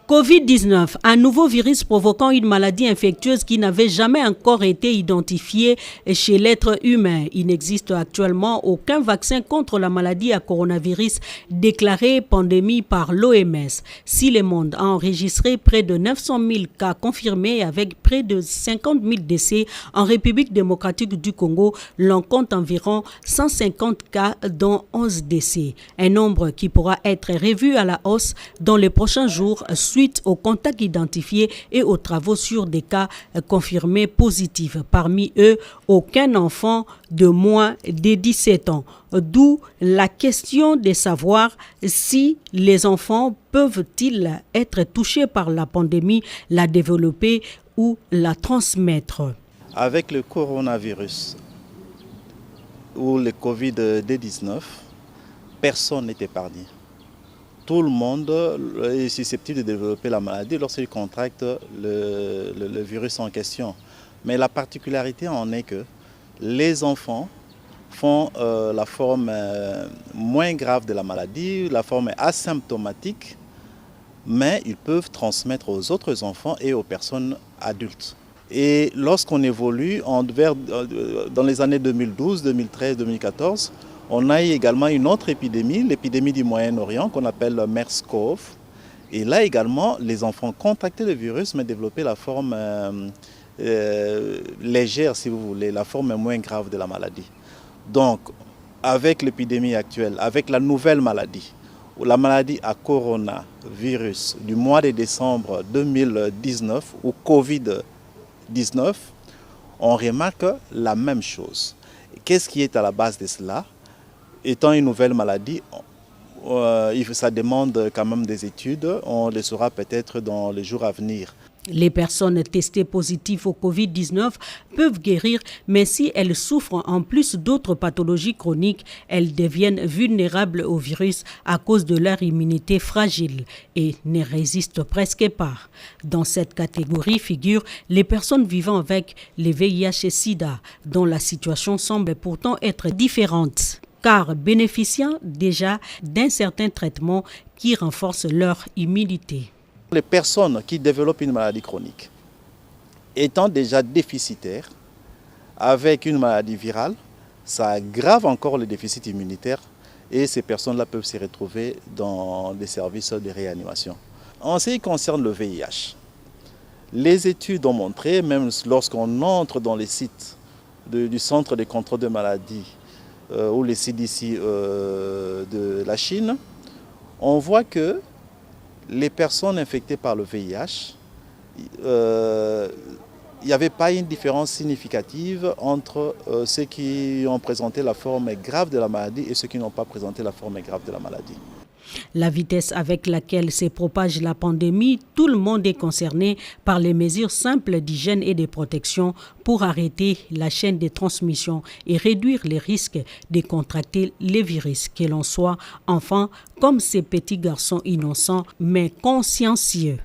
Covid-19, un nouveau virus provoquant une maladie infectieuse qui n'avait jamais encore été identifiée chez l'être humain. Il n'existe actuellement aucun vaccin contre la maladie à coronavirus déclarée pandémie par l'OMS. Si le monde a enregistré près de 900 000 cas confirmés avec près de 50 000 décès, en République démocratique du Congo, l'on compte environ 150 cas dont 11 décès. Un nombre qui pourra être revu à la hausse dans les prochains jours suite aux contacts identifiés et aux travaux sur des cas confirmés positifs. Parmi eux, aucun enfant de moins de 17 ans. D'où la question de savoir si les enfants peuvent-ils être touchés par la pandémie, la développer ou la transmettre. Avec le coronavirus ou le Covid-19, personne n'est épargné. Tout le monde est susceptible de développer la maladie lorsqu'il contracte le virus en question. Mais la particularité en est que les enfants font la forme moins grave de la maladie, la forme asymptomatique, mais ils peuvent transmettre aux autres enfants et aux personnes adultes. Et lorsqu'on évolue dans les années 2012, 2013, 2014, on a eu également une autre épidémie, l'épidémie du Moyen-Orient qu'on appelle MERS-CoV. Et là également, les enfants contractaient le virus mais développaient la forme légère, si vous voulez, la forme moins grave de la maladie. Donc, avec l'épidémie actuelle, avec la nouvelle maladie, ou la maladie à coronavirus du mois de décembre 2019 ou Covid-19, on remarque la même chose. Qu'est-ce qui est à la base de cela? Étant une nouvelle maladie, ça demande quand même des études. On le saura peut-être dans les jours à venir. Les personnes testées positives au Covid-19 peuvent guérir, mais si elles souffrent en plus d'autres pathologies chroniques, elles deviennent vulnérables au virus à cause de leur immunité fragile et ne résistent presque pas. Dans cette catégorie figurent les personnes vivant avec les VIH et SIDA, dont la situation semble pourtant être différente, car bénéficiant déjà d'un certain traitement qui renforce leur immunité. Les personnes qui développent une maladie chronique, étant déjà déficitaires, avec une maladie virale, ça aggrave encore le déficit immunitaire et ces personnes-là peuvent se retrouver dans des services de réanimation. En ce qui concerne le VIH, les études ont montré, même lorsqu'on entre dans les sites du Centre de contrôle de maladies ou les CDC de la Chine, on voit que les personnes infectées par le VIH, il n'y avait pas une différence significative entre ceux qui ont présenté la forme grave de la maladie et ceux qui n'ont pas présenté la forme grave de la maladie. La vitesse avec laquelle se propage la pandémie, tout le monde est concerné par les mesures simples d'hygiène et de protection pour arrêter la chaîne de transmission et réduire les risques de contracter les virus, que l'on soit enfant comme ces petits garçons innocents mais consciencieux.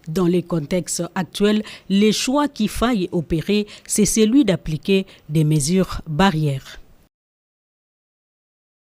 Dans les contextes actuels, le choix qu'il faille opérer, c'est celui d'appliquer des mesures barrières.